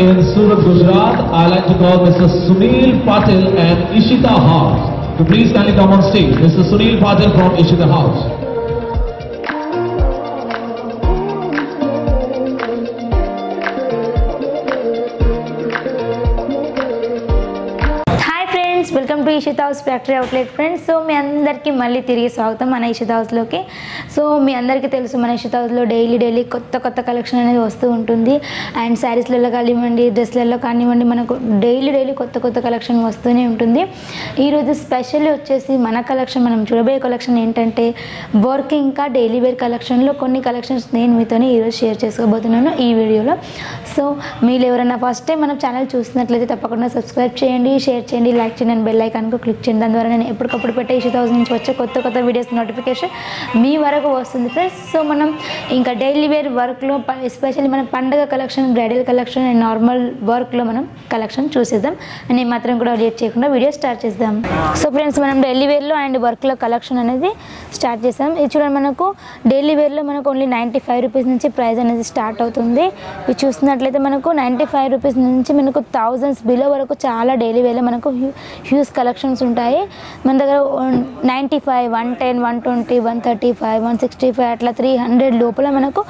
in Surat, Gujarat. I like to call Mr. Sunil Patil and Ishita House. So please kindly come on stage. Mr. Sunil Patil from Ishita House. Welcome to Ishita House factory outlet friends. So మీ అందరికీ మళ్ళీ తిరిగి స్వాగతం మన ఇషితా హౌస్లోకి. So మీ అందరికీ తెలుసు మన ఇషితా హౌస్లో డైలీ కొత్త కలెక్షన్ అనేది వస్తూ ఉంటుంది. అండ్ శారీస్లలో కానివ్వండి, డ్రెస్లలో కానివ్వండి, మనకు డైలీ కొత్త కలెక్షన్ వస్తూనే ఉంటుంది. ఈరోజు స్పెషల్లీ వచ్చేసి మన కలెక్షన్, మనం చూడబోయే కలెక్షన్ ఏంటంటే వర్క్ ఇంకా డైలీ వేర్ కలెక్షన్లో కొన్ని కలెక్షన్స్ నేను మీతోనే ఈరోజు షేర్ చేసుకోబోతున్నాను ఈ వీడియోలో. సో మీరు ఎవరైనా ఫస్ట్ టైం మన ఛానల్ చూస్తున్నట్లయితే తప్పకుండా సబ్స్క్రైబ్ చేయండి, షేర్ చేయండి, లైక్ చేయండి, బెల్ ఐకాన్కు క్లిక్ చేయండి. దాని ద్వారా నేను ఎప్పటికప్పుడు పెట్టే ఇషితా హౌస్ నుంచి వచ్చే కొత్త వీడియోస్ నోటిఫికేషన్ మీ వరకు వస్తుంది ఫ్రెండ్స్. సో మనం ఇంకా డైలీ వేర్ వర్క్లో ఎస్పెషల్లీ మన పండగ collection, bridal collection and normal వర్క్లో మనం కలెక్షన్ చూసేద్దాం. నేను మాత్రం కూడా లేట్ చేయకుండా వీడియో స్టార్ట్ చేద్దాం. సో ఫ్రెండ్స్ మనం డైలీ వేర్లో అండ్ వర్క్లో కలెక్షన్ అనేది స్టార్ట్ చేసాం. ఇది చూడండి, మనకు డైలీ వేర్లో మనకు ఓన్లీ 95 రూపీస్ నుంచి ప్రైస్ అనేది స్టార్ట్ అవుతుంది. ఇది చూస్తున్నట్లయితే మనకు 95 రూపీస్ నుంచి మనకు థౌజండ్స్ బిలో వరకు చాలా డైలీ వేర్లో మనకు హ్యూజ్ కలెక్షన్స్ ఉంటాయి. మన దగ్గర 95, 110, 120, 135, 165 అట్లా 300 లోపల మనకు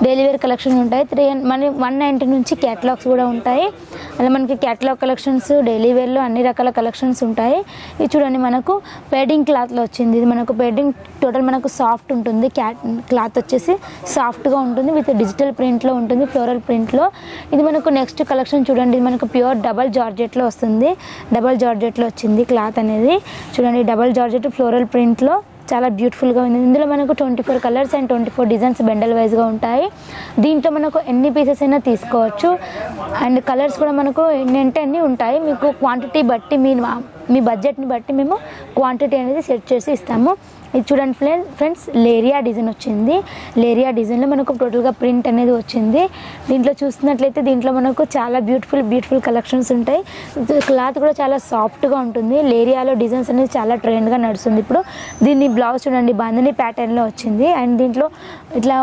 డైలీ వేర్ కలెక్షన్ ఉంటాయి. మన 190 నుంచి క్యాటలాగ్స్ కూడా ఉంటాయి. అలా మనకి క్యాటలాగ్ కలెక్షన్స్ డైలీ వేర్లో అన్ని రకాల కలెక్షన్స్ ఉంటాయి. ఇది చూడండి, మనకు పెడ్డింగ్ క్లాత్లో వచ్చింది. ఇది మనకు పెడ్డింగ్ టోటల్ మనకు సాఫ్ట్ ఉంటుంది. క్లాత్ వచ్చేసి సాఫ్ట్గా ఉంటుంది, విత్ డిజిటల్ ప్రింట్లో ఉంటుంది, ఫ్లోరల్ ప్రింట్లో. ఇది మనకు నెక్స్ట్ కలెక్షన్ చూడండి, ఇది మనకు ప్యూర్ డబల్ జార్జెట్లో వస్తుంది. డబల్ జార్జెట్లో వచ్చింది క్లాత్ అనేది. చూడండి, డబల్ జార్జెట్ ఫ్లోరల్ ప్రింట్లో చాలా బ్యూటిఫుల్గా ఉంది. ఇందులో మనకు 24 కలర్స్ అండ్ 24 డిజైన్స్ బెండల్ వైజ్గా ఉంటాయి. దీంట్లో మనకు ఎన్ని పీసెస్ అయినా తీసుకోవచ్చు. అండ్ కలర్స్ కూడా మనకు ఎన్ని అన్నీ ఉంటాయి. మీకు క్వాంటిటీ బట్టి మీ బడ్జెట్ని బట్టి మేము క్వాంటిటీ అనేది సెట్ చేసి ఇస్తాము. ఇది చూడండి ఫ్రెండ్స్, లేరియా డిజైన్ వచ్చింది. లేరియా డిజైన్లో మనకు టోటల్గా ప్రింట్ అనేది వచ్చింది. దీంట్లో చూస్తున్నట్లయితే దీంట్లో మనకు చాలా బ్యూటిఫుల్ కలెక్షన్స్ ఉంటాయి. క్లాత్ కూడా చాలా సాఫ్ట్గా ఉంటుంది. లేరియాలో డిజైన్స్ అనేది చాలా ట్రెండ్గా నడుస్తుంది ఇప్పుడు. దీన్ని బ్లౌజ్ చూడండి, బాందిని ప్యాటర్న్లో వచ్చింది. అండ్ దీంట్లో ఇట్లా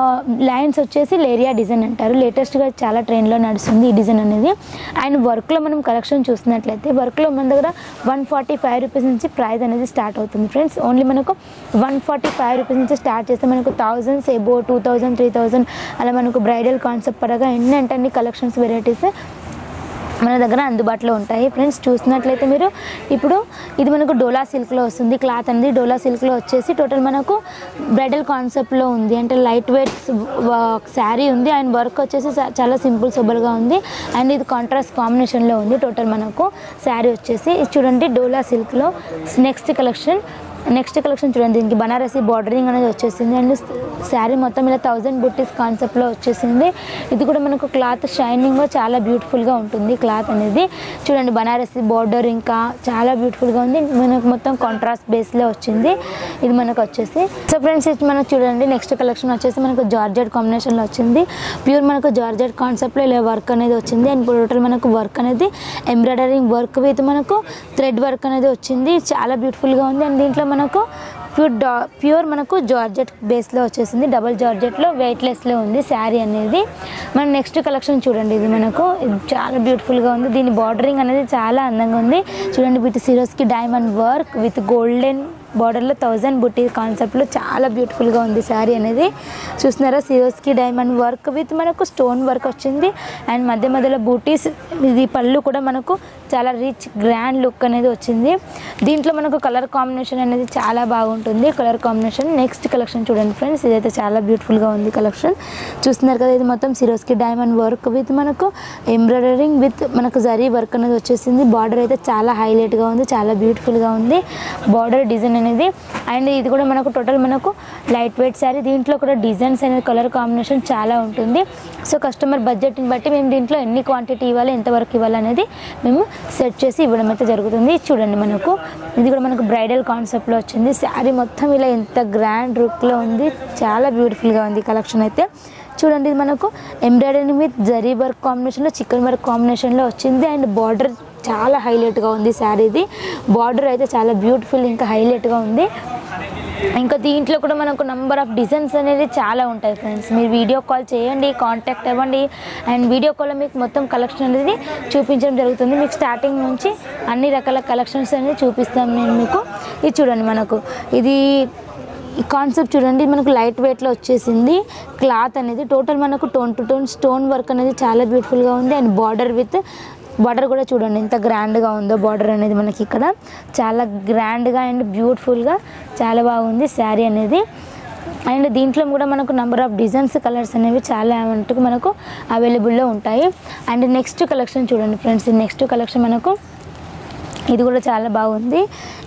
లైన్స్ వచ్చేసి లేరియా డిజైన్ అంటారు. లేటెస్ట్గా చాలా ట్రెండ్లో నడుస్తుంది ఈ డిజైన్ అనేది. అండ్ వర్క్లో మనం కలెక్షన్ చూస్తున్నట్లయితే వర్క్లో మన దగ్గర 145 రూపీస్ నుంచి ప్రైస్ అనేది స్టార్ట్ అవుతుంది ఫ్రెండ్స్. ఓన్లీ మనకు 145 రూపీస్ నుంచి స్టార్ట్ చేస్తే మనకు థౌజండ్స్ ఎబో 2000, 3000 అలా మనకు బ్రైడల్ కాన్సెప్ట్ పరంగా ఎన్ని కలెక్షన్స్ వెరైటీస్ మన దగ్గర అందుబాటులో ఉంటాయి ఫ్రెండ్స్. చూసినట్లయితే మీరు ఇప్పుడు ఇది మనకు డోలా సిల్క్లో వస్తుంది. క్లాత్ అనేది డోలా సిల్క్లో వచ్చేసి టోటల్ మనకు బ్రైడల్ కాన్సెప్ట్లో ఉంది. అంటే లైట్ వెయిట్ శారీ ఉంది. అండ్ వర్క్ వచ్చేసి చాలా సింపుల్ సోబర్గా ఉంది. అండ్ ఇది కాంట్రాస్ట్ కాంబినేషన్లో ఉంది. టోటల్ మనకు శారీ వచ్చేసి ఇది చూడండి డోలా సిల్క్లో. నెక్స్ట్ కలెక్షన్ చూడండి, దీనికి బనారసి బార్డరింగ్ అనేది వచ్చేసింది. అండ్ శారీ మొత్తం ఇలా 1000 బుట్టీస్ కాన్సెప్ట్లో వచ్చేసింది. ఇది కూడా మనకు క్లాత్ షైనింగ్గా చాలా బ్యూటిఫుల్గా ఉంటుంది. క్లాత్ అనేది చూడండి, బనారసి బార్డర్ ఇంకా చాలా బ్యూటిఫుల్గా ఉంది. మనకు మొత్తం కాంట్రాస్ట్ బేస్లో వచ్చింది. ఇది మనకు వచ్చేసి సో ఫ్రెండ్స్, ఇది మనకు చూడండి నెక్స్ట్ కలెక్షన్ వచ్చేసి మనకు జార్జెట్ కాంబినేషన్లో వచ్చింది. ప్యూర్ మనకు జార్జెట్ కాన్సెప్ట్లో ఇలా వర్క్ అనేది వచ్చింది. అండ్ టోటల్ మనకు వర్క్ అనేది ఎంబ్రాయిడరింగ్ వర్క్ విత్ మనకు థ్రెడ్ వర్క్ అనేది వచ్చింది. చాలా బ్యూటిఫుల్గా ఉంది. అండ్ దీంట్లో మనకు ప్యూర్ మనకు జార్జెట్ బేస్లో వచ్చేసింది. డబల్ జార్జెట్లో వెయిట్లెస్లో ఉంది శారీ అనేది. మన నెక్స్ట్ కలెక్షన్ చూడండి, ఇది మనకు చాలా బ్యూటిఫుల్గా ఉంది. దీని బార్డరింగ్ అనేది చాలా అందంగా ఉంది. చూడండి, with Swarovski diamond work with golden బార్డర్లో 1000 బుట్టి కాన్సెప్ట్లో చాలా బ్యూటిఫుల్గా ఉంది శారీ అనేది. చూస్తున్నారా, సిరోస్కి డైమండ్ వర్క్ విత్ మనకు స్టోన్ వర్క్ వచ్చింది. అండ్ మధ్యలో బూటీస్. ఇది పళ్ళు కూడా మనకు చాలా రిచ్ గ్రాండ్ లుక్ అనేది వచ్చింది. దీంట్లో మనకు కలర్ కాంబినేషన్ అనేది చాలా బాగుంటుంది. కలర్ కాంబినేషన్ నెక్స్ట్ కలెక్షన్ చూడండి ఫ్రెండ్స్, ఇదైతే చాలా బ్యూటిఫుల్గా ఉంది కలెక్షన్. చూస్తున్నారు కదా, ఇది మొత్తం సిరోస్కి డైమండ్ వర్క్ విత్ మనకు ఎంబ్రాయిడరింగ్ విత్ మనకు జరీ వర్క్ అనేది వచ్చేసింది. బార్డర్ అయితే చాలా హైలైట్గా ఉంది, చాలా బ్యూటిఫుల్గా ఉంది బార్డర్ డిజైన్ అనేది. అండ్ ఇది కూడా మనకు టోటల్ మనకు లైట్ వెయిట్ శారీ. దీంట్లో కూడా డిజైన్స్ అనేది కలర్ కాంబినేషన్ చాలా ఉంటుంది. సో కస్టమర్ బడ్జెట్ని బట్టి మేము దీంట్లో ఎన్ని క్వాంటిటీ ఇవ్వాలి, ఎంతవరకు ఇవ్వాలి అనేది మేము సెట్ చేసి ఇవ్వడం అయితే జరుగుతుంది. చూడండి, మనకు ఇది కూడా మనకు బ్రైడల్ కాన్సెప్ట్లో వచ్చింది. శారీ మొత్తం ఇలా ఎంత గ్రాండ్ లుక్లో ఉంది, చాలా బ్యూటిఫుల్గా ఉంది కలెక్షన్ అయితే. చూడండి, ఇది మనకు ఎంబ్రాయిడరింగ్ విత్ జరీ వర్క్ కాంబినేషన్లో చికెన్ వర్క్ కాంబినేషన్లో వచ్చింది. అండ్ బార్డర్ చాలా హైలైట్గా ఉంది శారీది. బార్డర్ అయితే చాలా బ్యూటిఫుల్ ఇంకా హైలైట్గా ఉంది. ఇంకా దీంట్లో కూడా మనకు నంబర్ ఆఫ్ డిజైన్స్ అనేది చాలా ఉంటాయి ఫ్రెండ్స్. మీరు వీడియో కాల్ చేయండి, కాంటాక్ట్ అవ్వండి, అండ్ వీడియో కాల్లో మీకు మొత్తం కలెక్షన్ అనేది చూపించడం జరుగుతుంది. మీకు స్టార్టింగ్ నుంచి అన్ని రకాల కలెక్షన్స్ అనేది చూపిస్తాను నేను మీకు. ఇది చూడండి, మనకు ఇది ఈ కాన్సెప్ట్ చూడండి, మనకు లైట్ వెయిట్లో వచ్చేసింది. క్లాత్ అనేది టోటల్ మనకు tone to tone stone work అనేది చాలా బ్యూటిఫుల్గా ఉంది. అండ్ బార్డర్ కూడా చూడండి ఎంత గ్రాండ్గా ఉందో. బార్డర్ అనేది మనకి ఇక్కడ చాలా గ్రాండ్గా అండ్ బ్యూటిఫుల్గా చాలా బాగుంది శారీ అనేది. అండ్ దీంట్లో కూడా మనకు నెంబర్ ఆఫ్ డిజైన్స్, కలర్స్ అనేవి చాలా మటుకు మనకు అవైలబుల్లో ఉంటాయి. అండ్ నెక్స్ట్ కలెక్షన్ చూడండి ఫ్రెండ్స్. నెక్స్ట్ కలెక్షన్ మనకు ఇది కూడా చాలా బాగుంది.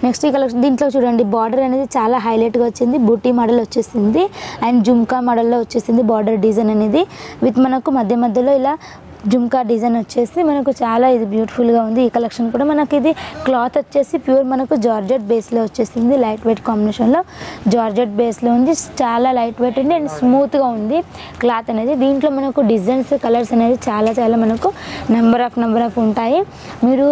నెక్స్ట్ ఈ కలెక్షన్ దీంట్లో చూడండి, బార్డర్ అనేది చాలా హైలైట్గా వచ్చింది. బూటీ మోడల్ వచ్చేసింది అండ్ జుమ్కా మోడల్లో వచ్చేసింది బార్డర్ డిజైన్ అనేది. విత్ మనకు మధ్యలో ఇలా జుమ్కా డిజైన్ వచ్చేసి మనకు చాలా ఇది బ్యూటిఫుల్గా ఉంది. ఈ కలెక్షన్ కూడా మనకి ఇది క్లాత్ వచ్చేసి ప్యూర్ మనకు జార్జెట్ బేస్లో వచ్చేసింది. లైట్ వెయిట్ కాంబినేషన్లో జార్జెట్ బేస్లో ఉంది. చాలా లైట్ వెయిట్ ఉంది అండ్ స్మూత్గా ఉంది క్లాత్ అనేది. దీంట్లో మనకు డిజైన్స్, కలర్స్ అనేది చాలా మనకు నెంబర్ ఆఫ్ ఉంటాయి. మీరు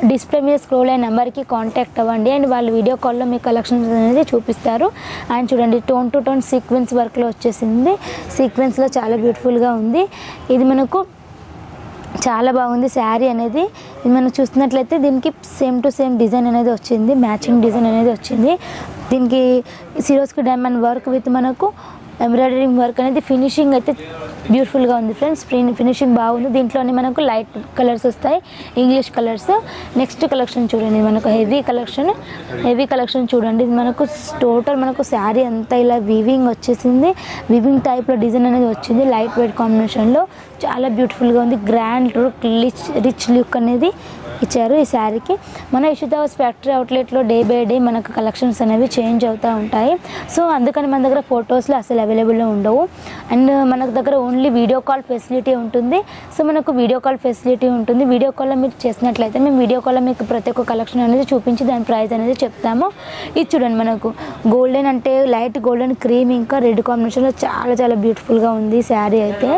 డిస్ప్లే మీద స్క్రోల్ అయిన నెంబర్కి కాంటాక్ట్ అవ్వండి అండ్ వాళ్ళు వీడియో కాల్లో మీ కలెక్షన్స్ అనేది చూపిస్తారు. అండ్ చూడండి, టోన్ టు టోన్ సీక్వెన్స్ వర్క్లో వచ్చేసింది. సీక్వెన్స్లో చాలా బ్యూటిఫుల్గా ఉంది. ఇది మనకు చాలా బాగుంది శారీ అనేది. ఇది మనం చూస్తున్నట్లయితే దీనికి సేమ్ టు సేమ్ డిజైన్ అనేది వచ్చింది, మ్యాచింగ్ డిజైన్ అనేది వచ్చింది. దీనికి సిరోస్కి డైమండ్ వర్క్ విత్ మనకు ఎంబ్రాయిడరింగ్ వర్క్ అనేది ఫినిషింగ్ అయితే బ్యూటిఫుల్గా ఉంది ఫ్రెండ్స్. ఫినిషింగ్ బాగుంది. దీంట్లోనే మనకు లైట్ కలర్స్ వస్తాయి, ఇంగ్లీష్ కలర్స్. నెక్స్ట్ కలెక్షన్ చూడండి, మనకు హెవీ కలెక్షన్ చూడండి. ఇది మనకు టోటల్ మనకు శారీ అంతా ఇలా వీవింగ్ వచ్చేసింది. వీవింగ్ టైప్లో డిజైన్ అనేది వచ్చింది లైట్ వెయిట్ కాంబినేషన్లో. చాలా బ్యూటిఫుల్గా ఉంది. గ్రాండ్ లుక్, రిచ్ లుక్ అనేది ఇచ్చారు ఈ శారీకి. మన ఇషితా హౌస్ ఫ్యాక్టరీ అవుట్లెట్లో డే బై డే మనకు కలెక్షన్స్ అనేవి చేంజ్ అవుతూ ఉంటాయి. సో అందుకని మన దగ్గర ఫొటోస్లో అసలు అవైలబుల్లో ఉండవు. అండ్ మన దగ్గర ఓన్లీ వీడియో కాల్ ఫెసిలిటీ ఉంటుంది. సో మనకు వీడియో కాల్ ఫెసిలిటీ ఉంటుంది. వీడియో కాల్లో మీరు చేసినట్లయితే మేము వీడియో కాల్లో మీకు ప్రతి ఒక్క కలెక్షన్ అనేది చూపించి దాని ప్రైస్ అనేది చెప్తాము. ఇది చూడండి, మనకు గోల్డెన్ అంటే లైట్ గోల్డెన్ క్రీమ్ ఇంకా రెడ్ కాంబినేషన్లో చాలా బ్యూటిఫుల్గా ఉంది శారీ అయితే.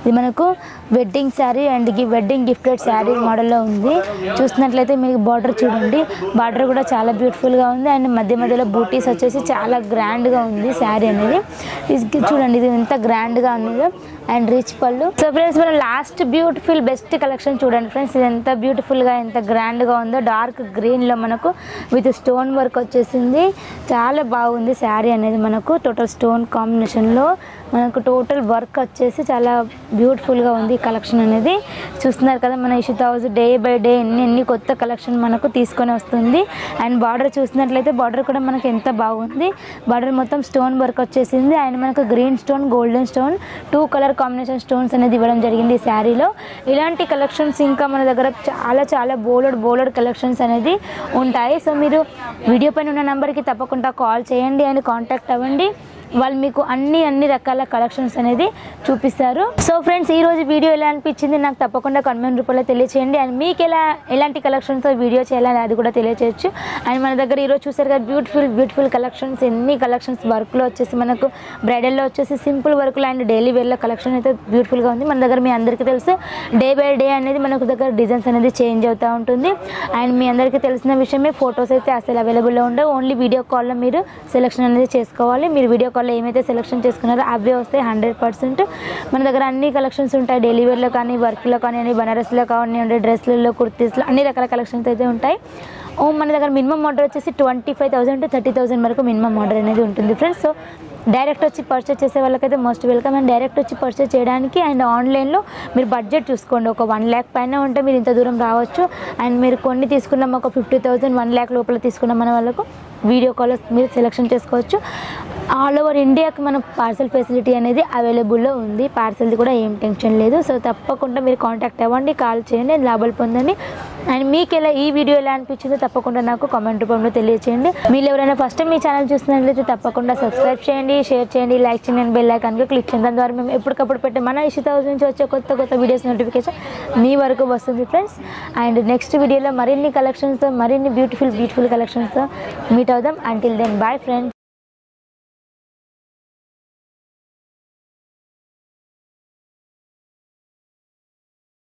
ఇది మనకు wedding sari and wedding gifted sari మోడల్లో ఉంది. చూస్తున్నట్లయితే మీకు బార్డర్ చూడండి, బార్డర్ కూడా చాలా బ్యూటిఫుల్గా ఉంది. అండ్ మధ్యలో బూటీస్ వచ్చేసి చాలా గ్రాండ్గా ఉంది శారీ అనేది. చూడండి ఇది ఎంత గ్రాండ్గా ఉందో అండ్ రిచ్ పళ్ళు. సో ఫ్రెండ్స్, మనం లాస్ట్ బ్యూటిఫుల్ బెస్ట్ కలెక్షన్ చూడండి ఫ్రెండ్స్. ఇది ఎంత బ్యూటిఫుల్గా ఎంత గ్రాండ్గా ఉందో. డార్క్ గ్రీన్లో మనకు విత్ స్టోన్ వర్క్ వచ్చేసింది. చాలా బాగుంది శారీ అనేది. మనకు టోటల్ స్టోన్ కాంబినేషన్లో మనకు టోటల్ వర్క్ వచ్చేసి చాలా బ్యూటిఫుల్గా ఉంది ఈ కలెక్షన్ అనేది. చూస్తున్నారు కదా, మన Ishita house day by day ఎన్ని కొత్త కలెక్షన్ మనకు తీసుకొని వస్తుంది. అండ్ బార్డర్ చూసినట్లయితే బార్డర్ కూడా మనకు ఎంత బాగుంది. బార్డర్ మొత్తం స్టోన్ వర్క్ వచ్చేసింది. అండ్ మనకు green stone, golden stone, 2 colour combination stones అనేది ఇవ్వడం జరిగింది ఈ శారీలో. ఇలాంటి కలెక్షన్స్ ఇంకా మన దగ్గర చాలా బోలెడ్ కలెక్షన్స్ అనేది ఉంటాయి. సో మీరు వీడియో పైన ఉన్న నెంబర్కి తప్పకుండా కాల్ చేయండి అండ్ కాంటాక్ట్ అవ్వండి. వాళ్ళు మీకు అన్ని రకాల కలెక్షన్స్ అనేది చూపిస్తారు. సో ఫ్రెండ్స్, ఈ రోజు వీడియో ఎలా అనిపించింది నాకు తప్పకుండా కామెంట్ రూపంలో తెలియచేయండి. అండ్ మీకు ఎలాంటి కలెక్షన్స్తో వీడియో చేయాలని అది కూడా తెలియచేయచ్చు. అండ్ మన దగ్గర ఈరోజు చూసారు కదా బ్యూటిఫుల్ కలెక్షన్స్. ఎన్ని కలెక్షన్స్ వర్క్లో వచ్చేసి మనకు బ్రైడల్లో వచ్చేసి సింపుల్ వర్క్లో అండ్ డైలీ వేర్లో కలెక్షన్ అయితే బ్యూటిఫుల్గా ఉంది. మన దగ్గర మీ అందరికీ తెలుసు డే బై డే అనేది మనకు దగ్గర డిజైన్స్ అనేది చేంజ్ అవుతూ ఉంటుంది. అండ్ మీ అందరికీ తెలిసిన విషయమే, ఫొటోస్ అయితే అసలు అవైలబుల్లో ఉండవు. ఓన్లీ వీడియో కాల్లో మీరు సెలెక్షన్ అనేది చేసుకోవాలి. మీరు వీడియో కాల్లో ఏమైతే సెలెక్షన్ చేసుకున్నారో అవే వస్తాయి 100%. మన దగ్గర అన్ని కలెక్షన్స్ ఉంటాయి. డైలీ వేర్లో కానీ, వర్క్లో కానివ్వండి, బనారస్లో కానివ్వండి, డ్రెస్లలో, కుర్తీస్లో అన్ని రకాల కలెక్షన్స్ అయితే ఉంటాయి. మన దగ్గర మినిమం ఆర్డర్ వచ్చేసి 25,000 to 30,000 వరకు మినిమం ఆర్డర్ అనేది ఉంటుంది ఫ్రెండ్స్. సో డైరెక్ట్ వచ్చి పర్చేస్ చేసే వాళ్ళకైతే మోస్ట్ వెల్కమ్. అండ్ డైరెక్ట్ వచ్చి పర్చేస్ చేయడానికి అండ్ ఆన్లైన్లో మీరు బడ్జెట్ చూసుకోండి. ఒక 1 lakh పైన ఉంటే మీరు ఇంత దూరం రావచ్చు. అండ్ మీరు కొన్ని తీసుకున్నాం ఒక 50,000, 1 lakh లోపల తీసుకున్నాం మన వాళ్ళకు వీడియో కాల్ మీరు సెలెక్షన్ చేసుకోవచ్చు. ఆల్ ఓవర్ ఇండియాకి మన పార్సల్ ఫెసిలిటీ అనేది అవైలబుల్లో ఉంది. పార్సల్ది కూడా ఏం టెన్షన్ లేదు. సో తప్పకుండా మీరు కాంటాక్ట్ అవ్వండి, కాల్ చేయండి, లాభాలు పొందండి. అండ్ మీకు ఈ వీడియో ఎలా అనిపించిందో తప్పకుండా నాకు కామెంట్ రూపంలో తెలియచేయండి. మీరు ఎవరైనా ఫస్ట్ టైం మీ ఛానల్ చూస్తున్నట్లయితే తప్పకుండా సబ్స్క్రైబ్ చేయండి, షేర్ చేయండి, లైక్ చేయండి అండ్ బెల్ ఐకాన్కి క్లిక్ చేయండి. దాని ద్వారా మేము ఎప్పటికప్పుడు పెట్టే మన ఇషితా హౌస్ నుంచి వచ్చే కొత్త వీడియోస్ నోటిఫికేషన్ మీ వరకు వస్తుంది ఫ్రెండ్స్. అండ్ నెక్స్ట్ వీడియోలో మరిన్ని కలెక్షన్స్తో, మరిన్ని బ్యూటిఫుల్ కలెక్షన్స్తో మీట్ అవుదాం. Until then bye friends.